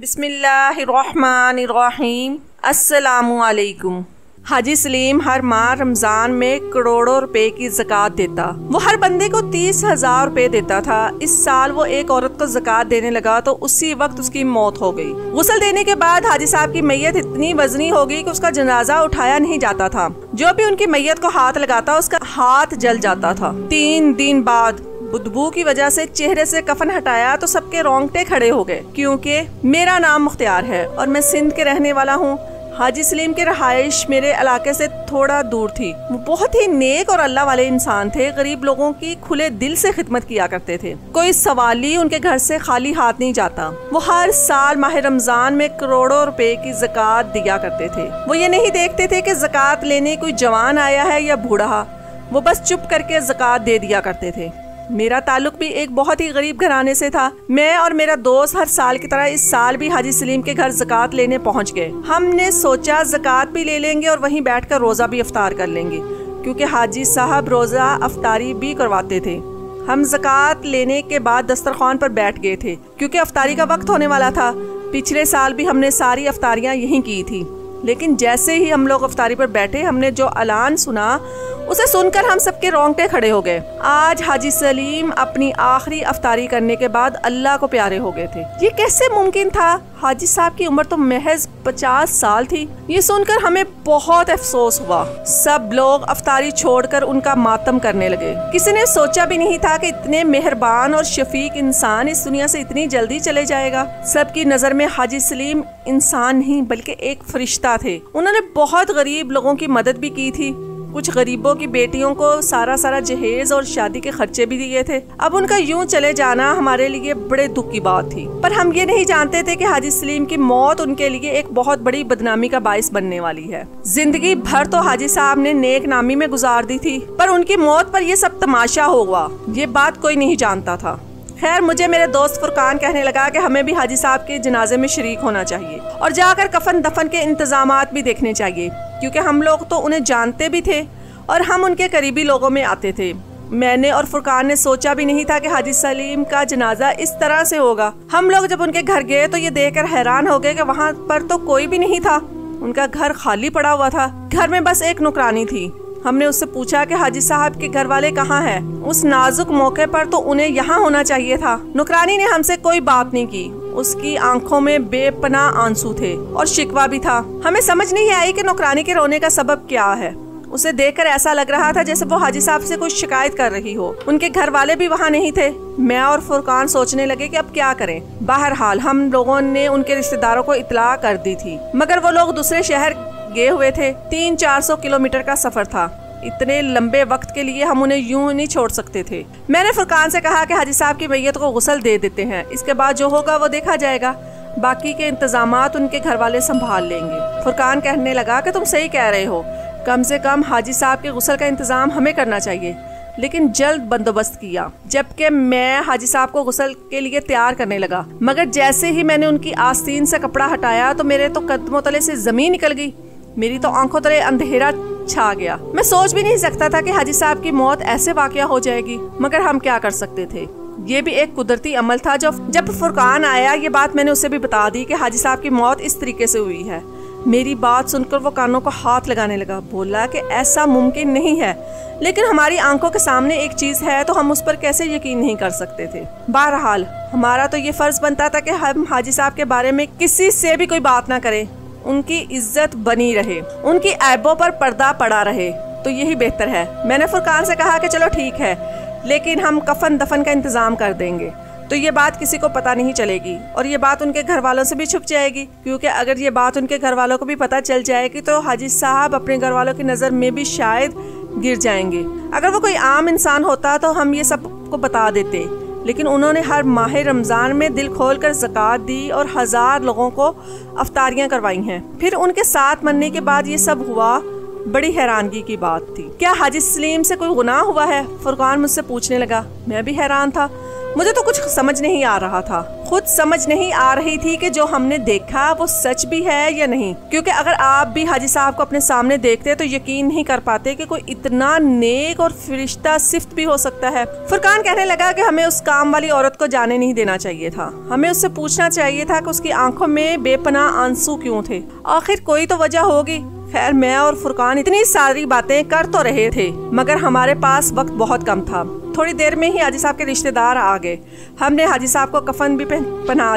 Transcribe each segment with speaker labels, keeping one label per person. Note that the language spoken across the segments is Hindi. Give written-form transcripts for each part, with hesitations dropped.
Speaker 1: बिस्मिल्लाहिर्रहमानिर्रहीम। अस्सलामुअलैकुम। हाजी सलीम हर माह रमज़ान में करोड़ों रुपए की ज़कात देता। वो हर बंदे को 30,000 रुपए देता था। इस साल वो एक औरत को ज़कात देने लगा तो उसी वक्त उसकी मौत हो गई। गुस्ल देने के बाद हाजी साहब की मैयत इतनी वजनी हो गई कि उसका जनाजा उठाया नहीं जाता था। जो भी उनकी मैयत को हाथ लगाता उसका हाथ जल जाता था। 3 दिन बाद बदबू की वजह से चेहरे से कफन हटाया तो सबके रोंगटे खड़े हो गए, क्योंकि मेरा नाम मुख्तियार है और मैं सिंध के रहने वाला हूँ। हाजी सलीम की रहाइश मेरे इलाके से थोड़ा दूर थी। वो बहुत ही नेक और अल्लाह वाले इंसान थे। गरीब लोगों की खुले दिल से खिदमत किया करते थे। कोई सवाली उनके घर से खाली हाथ नहीं जाता। वो हर साल माह रमजान में करोड़ों रुपए की ज़कात दिया करते थे। वो ये नहीं देखते थे कि ज़कात लेने कोई जवान आया है या बूढ़ा। वो बस चुप करके ज़कात दे दिया करते थे। मेरा ताल्लुक भी एक बहुत ही गरीब घराने से था। मैं और मेरा दोस्त हर साल की तरह इस साल भी हाजी सलीम के घर ज़कात लेने पहुंच गए। हमने सोचा ज़कात भी ले लेंगे और वहीं बैठकर रोज़ा भी इफ्तार कर लेंगे, क्योंकि हाजी साहब रोज़ा अफ्तारी भी करवाते थे। हम ज़कात लेने के बाद दस्तरखान पर बैठ गए थे, क्योंकि अफ्तारी का वक्त होने वाला था। पिछले साल भी हमने सारी अफ्तारियाँ यहीं की थी, लेकिन जैसे ही हम लोग अफ्तारी पर बैठे हमने जो ऐलान सुना उसे सुनकर हम सबके रोंगटे खड़े हो गए। आज हाजी सलीम अपनी आखिरी अफ्तारी करने के बाद अल्लाह को प्यारे हो गए थे। ये कैसे मुमकिन था? हाजी साहब की उम्र तो महज 50 साल थी। ये सुनकर हमें बहुत अफसोस हुआ। सब लोग अफ्तारी छोड़कर उनका मातम करने लगे। किसी ने सोचा भी नहीं था कि इतने मेहरबान और शफीक इंसान इस दुनिया से इतनी जल्दी चले जाएगा। सबकी नजर में हाजी सलीम इंसान नहीं बल्कि एक फरिश्ता थे। उन्होंने बहुत गरीब लोगों की मदद भी की थी। कुछ गरीबों की बेटियों को सारा जहेज और शादी के खर्चे भी दिए थे। अब उनका यूं चले जाना हमारे लिए बड़े दुख की बात थी, पर हम ये नहीं जानते थे कि हाजी सलीम की मौत उनके लिए एक बहुत बड़ी बदनामी का बाइस बनने वाली है। जिंदगी भर तो हाजी साहब ने नेक नामी में गुजार दी थी, पर उनकी मौत पर यह सब तमाशा होगा ये बात कोई नहीं जानता था। खैर, मुझे मेरे दोस्त फुरकान कहने लगा कि हमें भी हाजी साहब के जनाजे में शरीक होना चाहिए और जाकर कफन दफन के इंतजामात भी देखने चाहिए, क्योंकि हम लोग तो उन्हें जानते भी थे और हम उनके करीबी लोगों में आते थे। मैंने और फुरकान ने सोचा भी नहीं था कि हाजी सलीम का जनाजा इस तरह से होगा। हम लोग जब उनके घर गए तो ये देखकर हैरान हो गए कि वहाँ पर तो कोई भी नहीं था। उनका घर खाली पड़ा हुआ था। घर में बस एक नौकरानी थी। हमने उससे पूछा कि हाजी साहब के घर वाले कहाँ हैं? उस नाजुक मौके पर तो उन्हें यहाँ होना चाहिए था। नौकरानी ने हमसे कोई बात नहीं की। उसकी आंखों में बेपनाह आंसू थे और शिकवा भी था। हमें समझ नहीं आई कि नौकरानी के रोने का सबब क्या है। उसे देखकर ऐसा लग रहा था जैसे वो हाजी साहब से कुछ शिकायत कर रही हो। उनके घर वाले भी वहाँ नहीं थे। मैं और फुरकान सोचने लगे कि अब क्या करें। बहरहाल हम लोगों ने उनके रिश्तेदारों को इत्तला कर दी थी, मगर वो लोग दूसरे शहर गए हुए थे। 300-400 किलोमीटर का सफर था। इतने लंबे वक्त के लिए हम उन्हें यूं नहीं छोड़ सकते थे। मैंने फुरकान से कहा कि हाजी साहब की मैयत को गुस्ल दे देते हैं, इसके बाद जो होगा वो देखा जाएगा। बाकी के इंतजामात उनके घर वाले संभाल लेंगे। फुरकान कहने लगा कि तुम सही कह रहे हो, कम से कम हाजी साहब के गुस्ल का इंतजाम हमें करना चाहिए। लेकिन जल्द बंदोबस्त किया। जबकि मैं हाजी साहब को गुस्ल के लिए तैयार करने लगा, मगर जैसे ही मैंने उनकी आस्तीन से कपड़ा हटाया तो मेरे तो कदमों तले से जमीन निकल गई। मेरी तो आंखों तले अंधेरा छा गया। मैं सोच भी नहीं सकता था कि हाजी साहब की मौत ऐसे वाकया हो जाएगी, मगर हम क्या कर सकते थे। ये भी एक कुदरती अमल था। जब फुरकान आया ये बात मैंने उसे भी बता दी कि हाजी साहब की मौत इस तरीके से हुई है। मेरी बात सुनकर वो कानों को हाथ लगाने लगा। बोला कि ऐसा मुमकिन नहीं है, लेकिन हमारी आंखों के सामने एक चीज है तो हम उस पर कैसे यकीन नहीं कर सकते थे। बहरहाल हमारा तो ये फर्ज बनता था कि हम हाजी साहब के बारे में किसी से भी कोई बात ना करें। उनकी इज्जत बनी रहे, उनकी ऐबों पर पर्दा पड़ा रहे, तो यही बेहतर है। मैंने फुरकान से कहा कि चलो ठीक है, लेकिन हम कफन दफन का इंतजाम कर देंगे, तो ये बात किसी को पता नहीं चलेगी और ये बात उनके घर वालों से भी छुप जाएगी, क्योंकि अगर ये बात उनके घर वालों को भी पता चल जाएगी तो हाजी साहब अपने घर वालों की नज़र में भी शायद गिर जाएंगे। अगर वो कोई आम इंसान होता तो हम ये सब को बता देते, लेकिन उन्होंने हर माह रमज़ान में दिल खोलकर ज़कात दी और 1000 लोगों को अफ्तारियाँ करवाई हैं। फिर उनके साथ मरने के बाद ये सब हुआ बड़ी हैरानगी की बात थी। क्या हाजी सलीम से कोई गुनाह हुआ है? फुरकान मुझसे पूछने लगा। मैं भी हैरान था, मुझे तो कुछ समझ नहीं आ रहा था। खुद समझ नहीं आ रही थी कि जो हमने देखा वो सच भी है या नहीं, क्योंकि अगर आप भी हाजी साहब को अपने सामने देखते तो यकीन नहीं कर पाते कि कोई इतना नेक और फरिश्ता सिफ्त भी हो सकता है। फुरकान कहने लगा कि हमें उस काम वाली औरत को जाने नहीं देना चाहिए था। हमें उससे पूछना चाहिए था कि उसकी आंखों में बेपनाह आंसू क्यों थे। आखिर कोई तो वजह होगी। खैर, मैं और फुरकान इतनी सारी बातें कर तो रहे थे, मगर हमारे पास वक्त बहुत कम था। थोड़ी देर में ही हाजी साहब के रिश्तेदार आ गए। हमने हाजी साहब को कफन भी पहना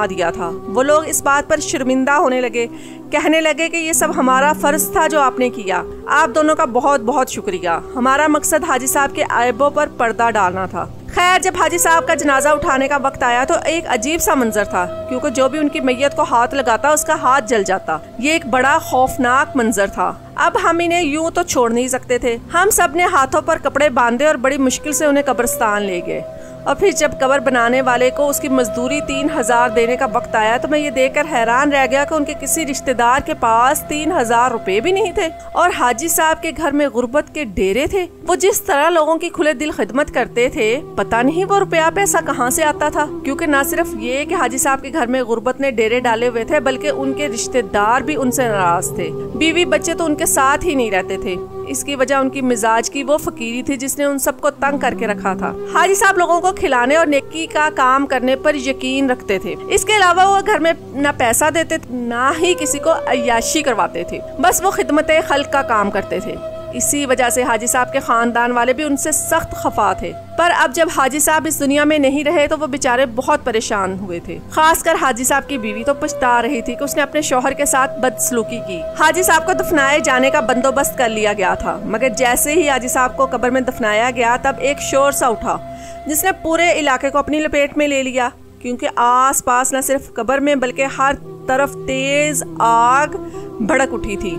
Speaker 1: दिया था। वो लोग इस बात पर शर्मिंदा होने लगे, कहने लगे कि ये सब हमारा फर्ज था जो आपने किया। आप दोनों का बहुत बहुत शुक्रिया। हमारा मकसद हाजी साहब के ऐबों पर पर्दा डालना था। खैर, जब हाजी साहब का जनाजा उठाने का वक्त आया तो एक अजीब सा मंजर था, क्योंकि जो भी उनकी मैयत को हाथ लगाता उसका हाथ जल जाता। ये एक बड़ा खौफनाक मंजर था। अब हम इन्हें यूं तो छोड़ नहीं सकते थे। हम सब ने हाथों पर कपड़े बांधे और बड़ी मुश्किल से उन्हें कब्रिस्तान ले गए। और फिर जब कब्र बनाने वाले को उसकी मजदूरी 3000 देने का वक्त आया तो मैं ये देखकर हैरान रह गया कि उनके किसी रिश्तेदार के पास 3000 रुपए भी नहीं थे और हाजी साहब के घर में गुर्बत के डेरे थे। वो जिस तरह लोगों की खुले दिल खिदमत करते थे, पता नहीं वो रुपया पैसा कहाँ से आता था। क्योंकि न सिर्फ ये कि हाजी साहब के घर में गुर्बत ने डेरे डाले हुए थे, बल्कि उनके रिश्तेदार भी उनसे नाराज थे। बीवी बच्चे तो उनके साथ ही नहीं रहते थे। इसकी वजह उनकी मिजाज की वो फकीरी थी जिसने उन सबको तंग करके रखा था। हाजी साहब लोगों को खिलाने और नेकी का काम करने पर यकीन रखते थे। इसके अलावा वो घर में न पैसा देते न ही किसी को अय्याशी करवाते थे। बस वो खिदमत खल्क का काम करते थे। इसी वजह से हाजी साहब के खानदान वाले भी उनसे सख्त खफा थे। पर अब जब हाजी साहब इस दुनिया में नहीं रहे तो वो बेचारे बहुत परेशान हुए थे। खासकर हाजी साहब की बीवी तो पछता रही थी कि उसने अपने शौहर के साथ बदसलूकी की। हाजी साहब को दफनाए जाने का बंदोबस्त कर लिया गया था, मगर जैसे ही हाजी साहब को कब्र में दफनाया गया तब एक शोर सा उठा जिसने पूरे इलाके को अपनी लपेट में ले लिया। क्योंकि आस पास न सिर्फ कब्र में बल्कि हर तरफ तेज आग भड़क उठी थी।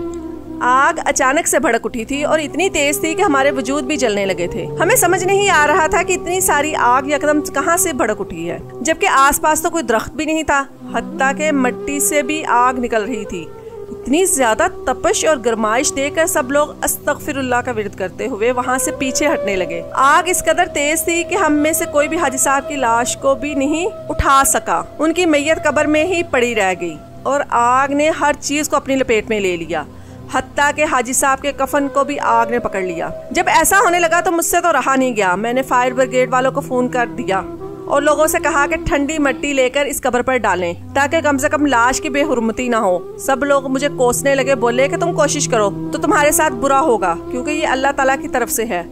Speaker 1: आग अचानक से भड़क उठी थी और इतनी तेज थी कि हमारे वजूद भी जलने लगे थे। हमें समझ नहीं आ रहा था कि इतनी सारी आग यकदम कहां से भड़क उठी है, जबकि आसपास तो कोई दरख्त भी नहीं था। हत्ता के मिट्टी से भी आग निकल रही थी। इतनी ज्यादा तपश और गरमाइश देखकर सब लोग अस्तगफिरुल्लाह का विर्द करते हुए वहां से पीछे हटने लगे। आग इस कदर तेज थी कि हम में से कोई भी हाजी साहब की लाश को भी नहीं उठा सका। उनकी मैयत कब्र में ही पड़ी रह गई और आग ने हर चीज को अपनी लपेट में ले लिया। हत्ता के हाजी साहब के कफन को भी आग ने पकड़ लिया। जब ऐसा होने लगा तो मुझसे तो रहा नहीं गया। मैंने फायर ब्रिगेड वालों को फोन कर दिया और लोगों से कहा कि ठंडी मिट्टी लेकर इस कब्र पर डालें ताकि कम से कम लाश की बेहुरमती ना हो। सब लोग मुझे कोसने लगे, बोले कि तुम कोशिश करो तो तुम्हारे साथ बुरा होगा, क्योंकि ये अल्लाह ताला की तरफ से है।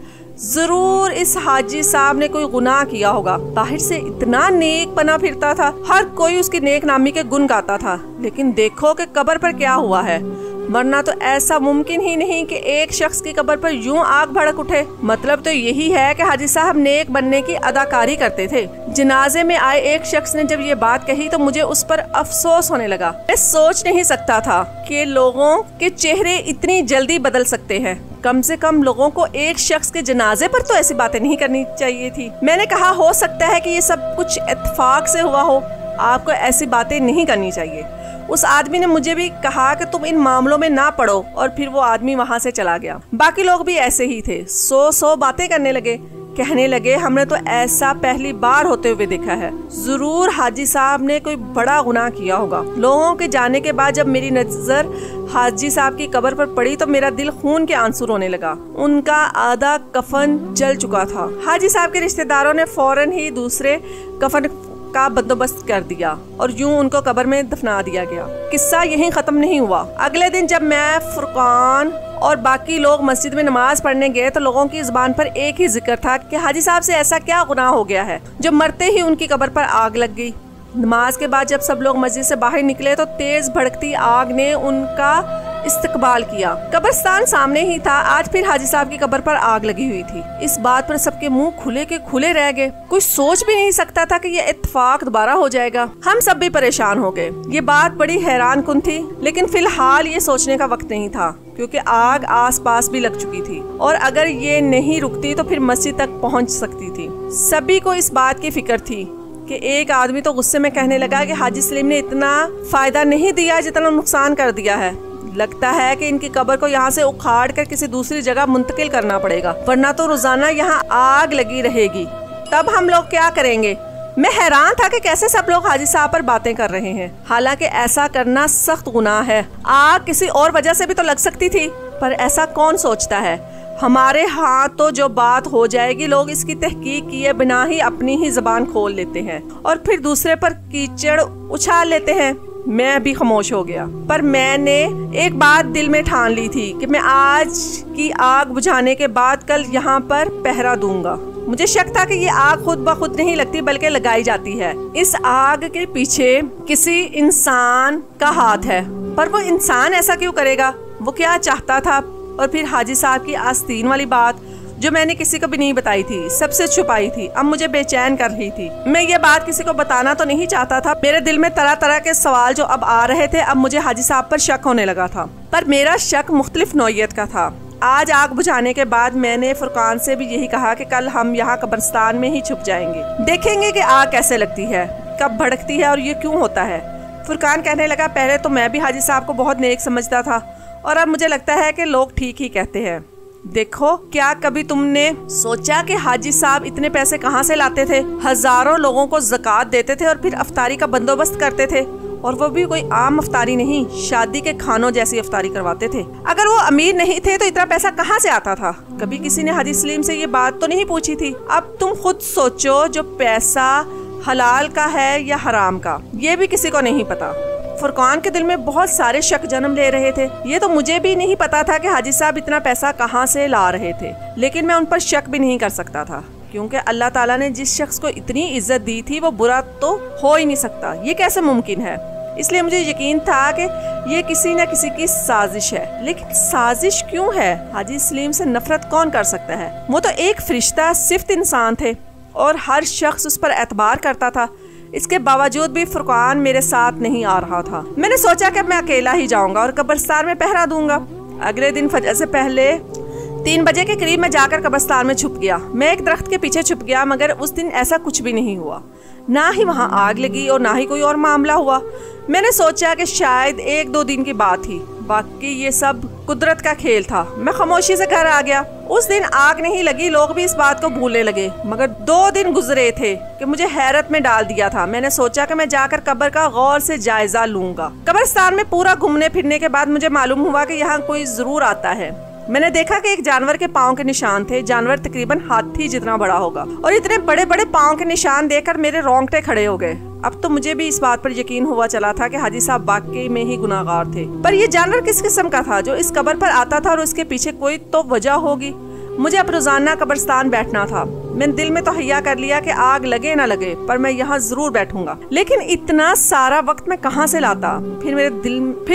Speaker 1: जरूर इस हाजी साहब ने कोई गुनाह किया होगा। बाहर से इतना नेक बना फिरता था, हर कोई उसकी नेक नामी के गुण गाता था। लेकिन देखो कि कब्र पर क्या हुआ है, वरना तो ऐसा मुमकिन ही नहीं कि एक शख्स की कब्र पर यूं आग भड़क उठे। मतलब तो यही है कि हाजी साहब नेक बनने की अदाकारी करते थे। जनाजे में आए एक शख्स ने जब ये बात कही तो मुझे उस पर अफसोस होने लगा। मैं सोच नहीं सकता था कि लोगों के चेहरे इतनी जल्दी बदल सकते हैं। कम से कम लोगों को एक शख्स के जनाजे पर तो ऐसी बातें नहीं करनी चाहिए थी। मैंने कहा, हो सकता है कि ये सब कुछ इत्तेफाक से हुआ हो, आपको ऐसी बातें नहीं करनी चाहिए। उस आदमी ने मुझे भी कहा कि तुम इन मामलों में ना पड़ो और फिर वो आदमी वहाँ से चला गया। बाकी लोग भी ऐसे ही थे, सौ बातें करने लगे। कहने लगे, हमने तो ऐसा पहली बार होते हुए देखा है। जरूर हाजी साहब ने कोई बड़ा गुनाह किया होगा। लोगों के जाने के बाद जब मेरी नजर हाजी साहब की कब्र पर पड़ी तो मेरा दिल खून के आंसू रोने लगा। उनका आधा कफन जल चुका था। हाजी साहब के रिश्तेदारों ने फौरन ही दूसरे कफन का बंदोबस्त कर दिया और यूं उनको कब्र में दफना दिया गया। किस्सा यहीं खत्म नहीं हुआ। अगले दिन जब मैं, फुरकान और बाकी लोग मस्जिद में नमाज पढ़ने गए तो लोगों की जुबान पर एक ही जिक्र था कि हाजी साहब से ऐसा क्या गुनाह हो गया है जो मरते ही उनकी कब्र पर आग लग गई। नमाज के बाद जब सब लोग मस्जिद से बाहर निकले तो तेज भड़कती आग ने उनका इस्तकबाल किया। कब्रिस्तान सामने ही था। आज फिर हाजी साहब की कब्र पर आग लगी हुई थी। इस बात पर सबके मुंह खुले के खुले रह गए। कोई सोच भी नहीं सकता था कि ये इत्तेफाक दोबारा हो जाएगा। हम सब भी परेशान हो गए। ये बात बड़ी हैरान कुन थी, लेकिन फिलहाल ये सोचने का वक्त नहीं था क्योंकि आग आसपास भी लग चुकी थी और अगर ये नहीं रुकती तो फिर मस्जिद तक पहुंच सकती थी। सभी को इस बात की फिक्र थी कि एक आदमी तो गुस्से में कहने लगा कि हाजी सलीम ने इतना फायदा नहीं दिया जितना नुकसान कर दिया है। लगता है कि इनकी कब्र को यहाँ से उखाड़ कर किसी दूसरी जगह मुंतकिल करना पड़ेगा, वरना तो रोजाना यहाँ आग लगी रहेगी। तब हम लोग क्या करेंगे? मैं हैरान था कि कैसे सब लोग हाजी साहब पर बातें कर रहे हैं, हालांकि ऐसा करना सख्त गुनाह है। आग किसी और वजह से भी तो लग सकती थी, पर ऐसा कौन सोचता है। हमारे हाथ तो जो बात हो जाएगी, लोग इसकी तहकीक किए बिना ही अपनी ही जबान खोल लेते हैं और फिर दूसरे पर कीचड़ उछाल लेते हैं। मैं भी खामोश हो गया, पर मैंने एक बात दिल में ठान ली थी कि मैं आज की आग बुझाने के बाद कल यहाँ पर पहरा दूंगा। मुझे शक था कि ये आग खुद ब खुद नहीं लगती बल्कि लगाई जाती है। इस आग के पीछे किसी इंसान का हाथ है, पर वो इंसान ऐसा क्यों करेगा? वो क्या चाहता था? और फिर हाजी साहब की आस्तीन वाली बात जो मैंने किसी को भी नहीं बताई थी, सबसे छुपाई थी, अब मुझे बेचैन कर रही थी। मैं ये बात किसी को बताना तो नहीं चाहता था। मेरे दिल में तरह तरह के सवाल जो अब आ रहे थे, अब मुझे हाजी साहब पर शक होने लगा था, पर मेरा शक मुख्तलिफ नौइयत का था। आज आग बुझाने के बाद मैंने फुरकान से भी यही कहा कि कल हम यहाँ कब्रिस्तान में ही छुप जाएंगे, देखेंगे कि आग कैसे लगती है, कब भड़कती है और ये क्यों होता है। फुरकान कहने लगा, पहले तो मैं भी हाजी साहब को बहुत नेक समझता था और अब मुझे लगता है कि लोग ठीक ही कहते हैं। देखो, क्या कभी तुमने सोचा कि हाजी साहब इतने पैसे कहाँ से लाते थे? हजारों लोगों को ज़कात देते थे और फिर अफ्तारी का बंदोबस्त करते थे, और वो भी कोई आम अफ्तारी नहीं, शादी के खानों जैसी अफ्तारी करवाते थे। अगर वो अमीर नहीं थे तो इतना पैसा कहाँ से आता था? कभी किसी ने हाजी सलीम से ये बात तो नहीं पूछी थी। अब तुम खुद सोचो, जो पैसा हलाल का है या हराम का, ये भी किसी को नहीं पता। फुरकान के दिल में बहुत सारे शक जन्म ले रहे थे। ये तो मुझे भी नहीं पता था कि हाजी साहब इतना पैसा कहाँ से ला रहे थे, लेकिन मैं उन पर शक भी नहीं कर सकता था, क्योंकि अल्लाह ताला ने जिस शख्स को इतनी इज्जत दी थी वो बुरा तो हो ही नहीं सकता। ये कैसे मुमकिन है? इसलिए मुझे यकीन था कि ये किसी न किसी की साजिश है। लेकिन साजिश क्यों है? हाजी सलीम से नफरत कौन कर सकता है? वो तो एक फरिश्ता सिफ्त इंसान थे और हर शख्स उस पर एतबार करता था। इसके बावजूद भी फुरकान मेरे साथ नहीं आ रहा था। मैंने सोचा कि मैं अकेला ही जाऊंगा और कब्रिस्तान में पहरा दूंगा। अगले दिन फजर से पहले 3 बजे के करीब मैं जाकर कब्रिस्तान में छुप गया। मैं एक दरख्त के पीछे छुप गया, मगर उस दिन ऐसा कुछ भी नहीं हुआ। ना ही वहाँ आग लगी और ना ही कोई और मामला हुआ। मैंने सोचा कि शायद 1-2 दिन की बात थी, बाकी ये सब कुदरत का खेल था। मैं खामोशी से घर आ गया। उस दिन आग नहीं लगी, लोग भी इस बात को भूलने लगे, मगर 2 दिन गुजरे थे कि मुझे हैरत में डाल दिया था। मैंने सोचा कि मैं जाकर कब्र का गौर से जायजा लूंगा। कब्रिस्तान में पूरा घूमने फिरने के बाद मुझे मालूम हुआ कि यहाँ कोई जरूर आता है। मैंने देखा कि एक जानवर के पाँव के निशान थे। जानवर तकरीबन हाथी जितना बड़ा होगा, और इतने बड़े बड़े पाँव के निशान देखकर मेरे रोंगटे खड़े हो गए। अब तो मुझे भी इस बात पर यकीन हुआ चला था कि हाजी साहब वाकई में ही गुनाहगार थे। पर ये जानवर किस किस्म का था जो इस कब्र पर आता था, और उसके पीछे कोई तो वजह होगी। मुझे अब रोजाना कब्रिस्तान बैठना था। मैंने दिल में तो हैया कर लिया कि आग लगे ना लगे, पर मैं यहाँ जरूर बैठूंगा। लेकिन इतना सारा वक्त मैं कहाँ से लाता? फिर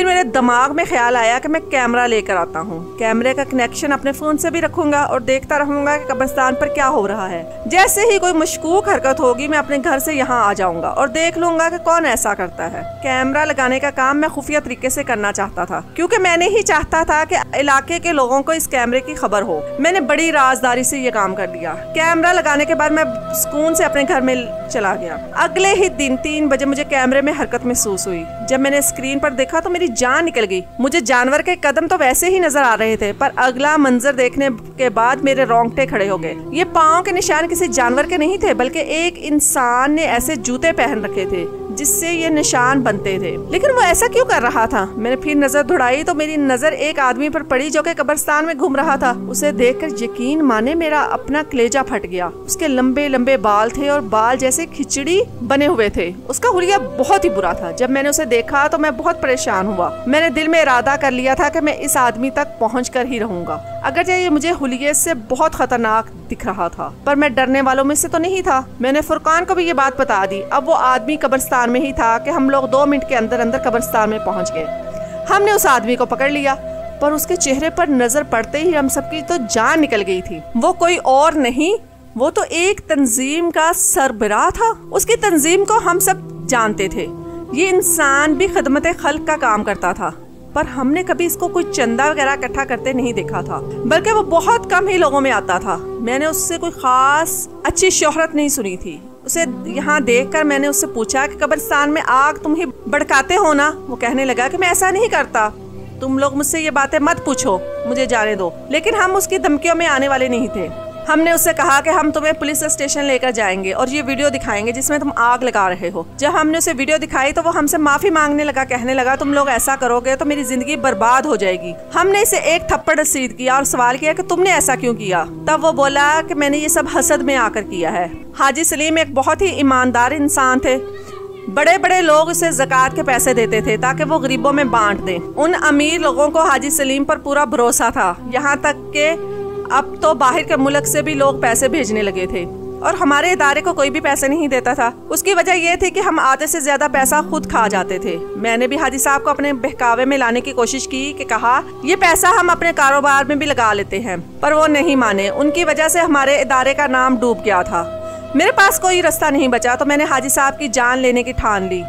Speaker 1: मेरे दिमाग में ख्याल आया कि मैं कैमरा लेकर आता हूँ। कैमरे का कनेक्शन अपने फोन से भी रखूंगा और देखता रहूंगा कि कब्रिस्तान पर क्या हो रहा है। जैसे ही कोई मशकूक हरकत होगी, मैं अपने घर से यहाँ आ जाऊंगा और देख लूंगा कि कौन ऐसा करता है। कैमरा लगाने का काम मैं खुफिया तरीके से करना चाहता था, क्योंकि मैंने ही चाहता था कि इलाके के लोगों को इस कैमरे की खबर हो। मैंने बड़ी राजदारी से ये काम कर लिया। कैमरा लगाने के बाद मैं सुकून से अपने घर में चला गया। अगले ही दिन 3 बजे मुझे कैमरे में हरकत महसूस हुई। जब मैंने स्क्रीन पर देखा तो मेरी जान निकल गई। मुझे जानवर के कदम तो वैसे ही नजर आ रहे थे, पर अगला मंजर देखने के बाद मेरे रोंगटे खड़े हो गए। ये पाँव के निशान किसी जानवर के नहीं थे, बल्कि एक इंसान ने ऐसे जूते पहन रखे थे जिससे ये निशान बनते थे। लेकिन वो ऐसा क्यों कर रहा था? मैंने फिर नजर दौड़ाई तो मेरी नजर एक आदमी पर पड़ी जो कि कब्रिस्तान में घूम रहा था। उसे देखकर यकीन माने मेरा अपना कलेजा फट गया। उसके लंबे लंबे बाल थे और बाल जैसे खिचड़ी बने हुए थे। उसका हुलिया बहुत ही बुरा था। जब मैंने उसे देखा तो मैं बहुत परेशान हुआ। मैंने दिल में इरादा कर लिया था कि मैं इस आदमी तक पहुँच कर ही रहूंगा। अगर ये मुझे हुलिये से बहुत खतरनाक दिख रहा था, पर मैं डरने वालों में से तो नहीं था। मैंने फुरकान को भी ये बात बता दी। अब वो आदमी कब्रिस्तान में ही था कि हम लोग 2 मिनट के अंदर अंदर कब्रिस्तान में पहुंच गए। हमने उस आदमी को पकड़ लिया, पर उसके चेहरे पर नजर पड़ते ही हम सबकी तो जान निकल गई थी। वो कोई और नहीं, वो तो एक तंजीम का सरबराह था। उसकी तंजीम को हम सब जानते थे। ये इंसान भी खिदमत खल्क का काम करता था, पर हमने कभी इसको कोई चंदा वगैरह इकट्ठा करते नहीं देखा था, बल्कि वो बहुत कम ही लोगों में आता था। मैंने उससे कोई खास अच्छी शोहरत नहीं सुनी थी। उसे यहाँ देखकर मैंने उससे पूछा कि कब्रिस्तान में आग तुम ही भड़काते हो ना? वो कहने लगा कि मैं ऐसा नहीं करता, तुम लोग मुझसे ये बातें मत पूछो, मुझे जाने दो। लेकिन हम उसकी धमकियों में आने वाले नहीं थे। हमने उससे कहा कि हम तुम्हें पुलिस स्टेशन लेकर जाएंगे और ये वीडियो दिखाएंगे जिसमें तुम आग लगा रहे हो। जब हमने उसे वीडियो दिखाई तो वो हमसे माफी मांगने लगा, कहने लगा तुम लोग ऐसा करोगे तो मेरी जिंदगी बर्बाद हो जाएगी। हमने इसे एक थप्पड़ रसीद किया और सवाल किया कि तुमने ऐसा क्यों किया? तब वो बोला कि मैंने ये सब हसद में आकर किया है। हाजी सलीम एक बहुत ही ईमानदार इंसान थे। बड़े बड़े लोग उसे ज़कात के पैसे देते थे ताकि वो गरीबों में बांट दें। उन अमीर लोगों को हाजी सलीम पर पूरा भरोसा था, यहाँ तक कि अब तो बाहर के मुल्क से भी लोग पैसे भेजने लगे थे और हमारे इदारे को कोई भी पैसे नहीं देता था। उसकी वजह यह थी कि हम आधे से ज्यादा पैसा खुद खा जाते थे। मैंने भी हाजी साहब को अपने बहकावे में लाने की कोशिश की कि कहा ये पैसा हम अपने कारोबार में भी लगा लेते हैं, पर वो नहीं माने। उनकी वजह से हमारे इदारे का नाम डूब गया था। मेरे पास कोई रास्ता नहीं बचा तो मैंने हाजी साहब की जान लेने की ठान ली,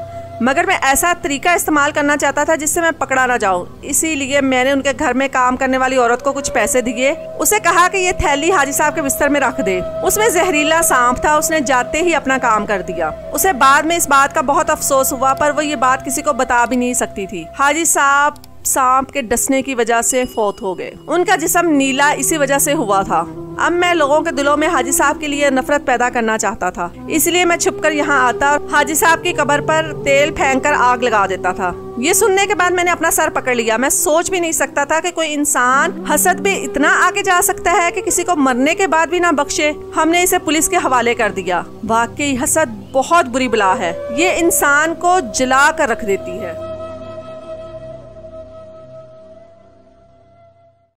Speaker 1: मगर मैं ऐसा तरीका इस्तेमाल करना चाहता था जिससे मैं पकड़ा ना जाऊं। इसीलिए मैंने उनके घर में काम करने वाली औरत को कुछ पैसे दिए। उसे कहा कि ये थैली हाजी साहब के बिस्तर में रख दे। उसमें जहरीला सांप था। उसने जाते ही अपना काम कर दिया। उसे बाद में इस बात का बहुत अफसोस हुआ, पर वो ये बात किसी को बता भी नहीं सकती थी। हाजी साहब सांप के डसने की वजह से फौत हो गए। उनका जिस्म नीला इसी वजह से हुआ था। अब मैं लोगों के दिलों में हाजी साहब के लिए नफरत पैदा करना चाहता था, इसलिए मैं छुपकर यहाँ आता और हाजी साहब की कब्र पर तेल फेंककर आग लगा देता था। ये सुनने के बाद मैंने अपना सर पकड़ लिया। मैं सोच भी नहीं सकता था कि कोई इंसान हसद पे इतना आगे जा सकता है कि किसी को मरने के बाद भी ना बख्शे। हमने इसे पुलिस के हवाले कर दिया। वाकई हसद बहुत बुरी बला है, ये इंसान को जला कर रख देती है।